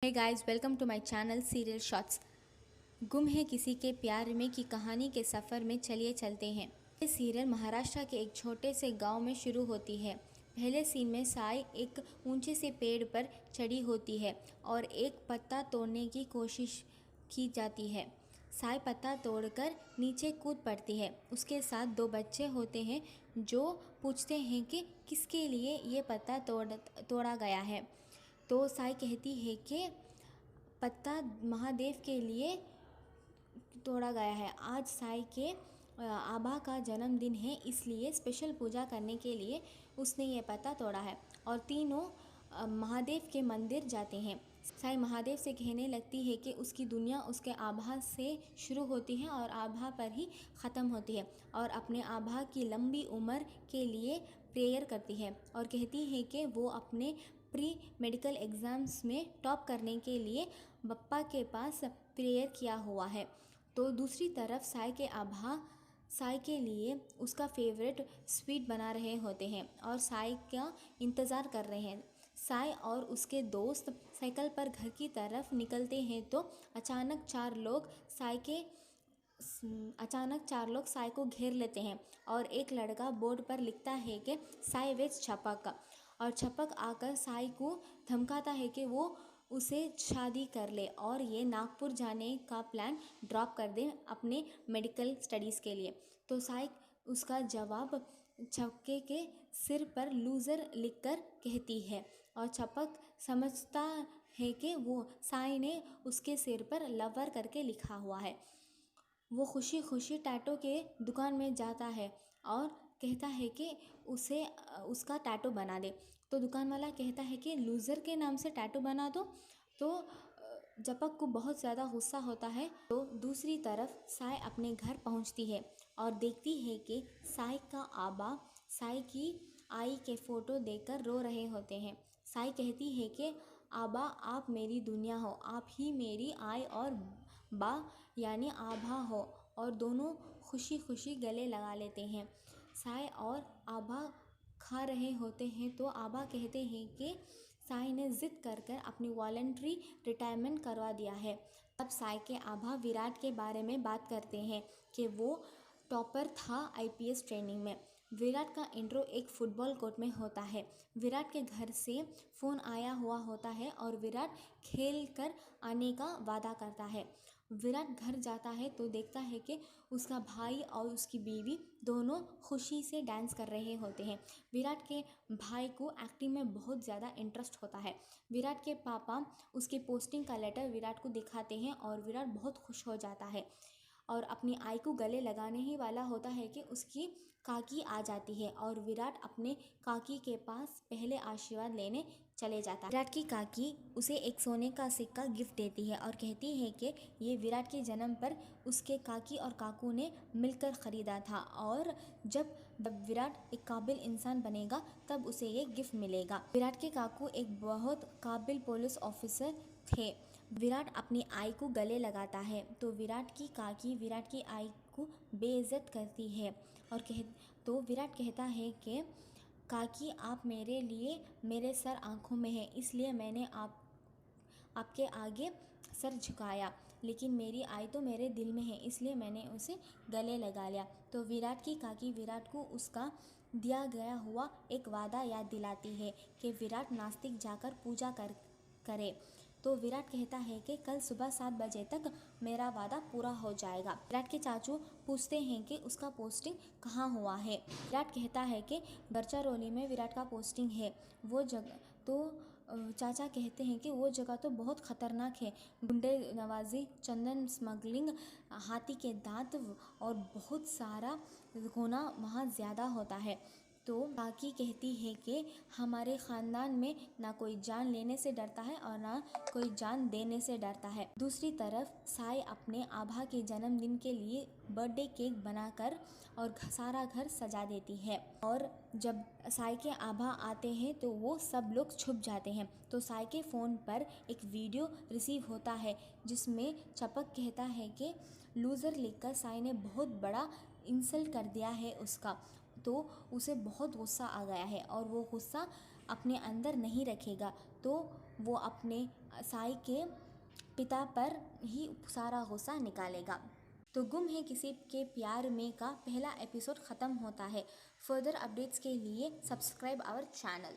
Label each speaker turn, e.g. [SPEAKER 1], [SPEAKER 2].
[SPEAKER 1] Hey guys, welcome to my channel serial shots. गुम है किसी के प्यार में की कहानी के सफ़र में चलिए चलते हैं। ये सीरियल महाराष्ट्र के एक छोटे से गांव में शुरू होती है। पहले सीन में साई एक ऊंचे से पेड़ पर चढ़ी होती है और एक पत्ता तोड़ने की कोशिश की जाती है। साई पत्ता तोड़कर नीचे कूद पड़ती है। उसके साथ दो बच्चे होते हैं जो पूछते हैं कि किसके लिए ये पत्ता तोड़ा गया है। तो साई कहती है कि पत्ता महादेव के लिए तोड़ा गया है। आज साई के आभा का जन्मदिन है, इसलिए स्पेशल पूजा करने के लिए उसने ये पत्ता तोड़ा है। और तीनों महादेव के मंदिर जाते हैं। साई महादेव से कहने लगती है कि उसकी दुनिया उसके आभा से शुरू होती है और आभा पर ही ख़त्म होती है, और अपने आभा की लंबी उम्र के लिए प्रेयर करती है और कहती है कि वो अपने प्री मेडिकल एग्ज़ाम्स में टॉप करने के लिए बप्पा के पास प्रेयर किया हुआ है। तो दूसरी तरफ साई के आभा साई के लिए उसका फेवरेट स्वीट बना रहे होते हैं और साई का इंतज़ार कर रहे हैं। साई और उसके दोस्त साइकिल पर घर की तरफ निकलते हैं तो अचानक चार लोग साई को घेर लेते हैं और एक लड़का बोर्ड पर लिखता है कि साई वेज छपक, और छपक आकर साई को धमकाता है कि वो उसे शादी कर ले और ये नागपुर जाने का प्लान ड्रॉप कर दे अपने मेडिकल स्टडीज़ के लिए। तो साई उसका जवाब छपके के सिर पर लूज़र लिखकर कहती है और छपक समझता है कि वो साई ने उसके सिर पर लवर करके लिखा हुआ है। वो खुशी खुशी टैटू के दुकान में जाता है और कहता है कि उसे उसका टैटू बना दे। तो दुकान वाला कहता है कि लूज़र के नाम से टैटू बना दो। तो जपक को बहुत ज़्यादा गुस्सा होता है। तो दूसरी तरफ साई अपने घर पहुंचती है और देखती है कि साई का आबा साई की आई के फ़ोटो देखकर रो रहे होते हैं। साई कहती है कि आबा, आप मेरी दुनिया हो, आप ही मेरी आई और बा यानी आभा हो, और दोनों खुशी खुशी गले लगा लेते हैं। साई और आभा खा रहे होते हैं तो आभा कहते हैं कि साई ने ज़िद कर कर अपनी वॉलंटरी रिटायरमेंट करवा दिया है। तब साई के आभा विराट के बारे में बात करते हैं कि वो टॉपर था आईपीएस ट्रेनिंग में। विराट का इंट्रो एक फुटबॉल कोर्ट में होता है। विराट के घर से फ़ोन आया हुआ होता है और विराट खेल कर आने का वादा करता है। विराट घर जाता है तो देखता है कि उसका भाई और उसकी बीवी दोनों खुशी से डांस कर रहे होते हैं। विराट के भाई को एक्टिंग में बहुत ज़्यादा इंटरेस्ट होता है। विराट के पापा उसके पोस्टिंग का लेटर विराट को दिखाते हैं और विराट बहुत खुश हो जाता है और अपनी आई को गले लगाने ही वाला होता है कि उसकी काकी आ जाती है और विराट अपने काकी के पास पहले आशीर्वाद लेने चले जाता है। विराट की काकी उसे एक सोने का सिक्का गिफ्ट देती है और कहती है कि ये विराट के जन्म पर उसके काकी और काकू ने मिलकर ख़रीदा था, और जब विराट एक काबिल इंसान बनेगा तब उसे ये गिफ्ट मिलेगा। विराट के काकू एक बहुत काबिल पुलिस ऑफिसर थे। विराट अपनी आई को गले लगाता है तो विराट की काकी विराट की आई को बेइज्जत करती है और तो विराट कहता है कि काकी, आप मेरे लिए मेरे सर आँखों में है, इसलिए मैंने आपके आगे सर झुकाया, लेकिन मेरी आई तो मेरे दिल में है, इसलिए मैंने उसे गले लगा लिया। तो विराट की काकी विराट को उसका दिया गया हुआ एक वादा याद दिलाती है कि विराट नास्तिक जाकर पूजा करे। तो विराट कहता है कि कल सुबह 7 बजे तक मेरा वादा पूरा हो जाएगा। विराट के चाचू पूछते हैं कि उसका पोस्टिंग कहाँ हुआ है। विराट कहता है कि गरचारोली में विराट का पोस्टिंग है। वो जगह तो चाचा कहते हैं कि वो जगह तो बहुत ख़तरनाक है, गुंडे नवाजी, चंदन स्मगलिंग, हाथी के दांत और बहुत सारा गुना वहाँ ज़्यादा होता है। तो काकी कहती है कि हमारे ख़ानदान में ना कोई जान लेने से डरता है और ना कोई जान देने से डरता है। दूसरी तरफ साई अपने आभा के जन्मदिन के लिए बर्थडे केक बनाकर और सारा घर सजा देती है, और जब साई के आभा आते हैं तो वो सब लोग छुप जाते हैं। तो साई के फ़ोन पर एक वीडियो रिसीव होता है जिसमें चपक कहता है कि लूज़र लिखकर साई ने बहुत बड़ा इंसल्ट कर दिया है उसका। तो उसे बहुत गुस्सा आ गया है और वो गुस्सा अपने अंदर नहीं रखेगा। तो वो अपने साई के पिता पर ही सारा गुस्सा निकालेगा। तो गुम है किसी के प्यार में का पहला एपिसोड ख़त्म होता है। फर्दर अपडेट्स के लिए सब्सक्राइब आवर चैनल।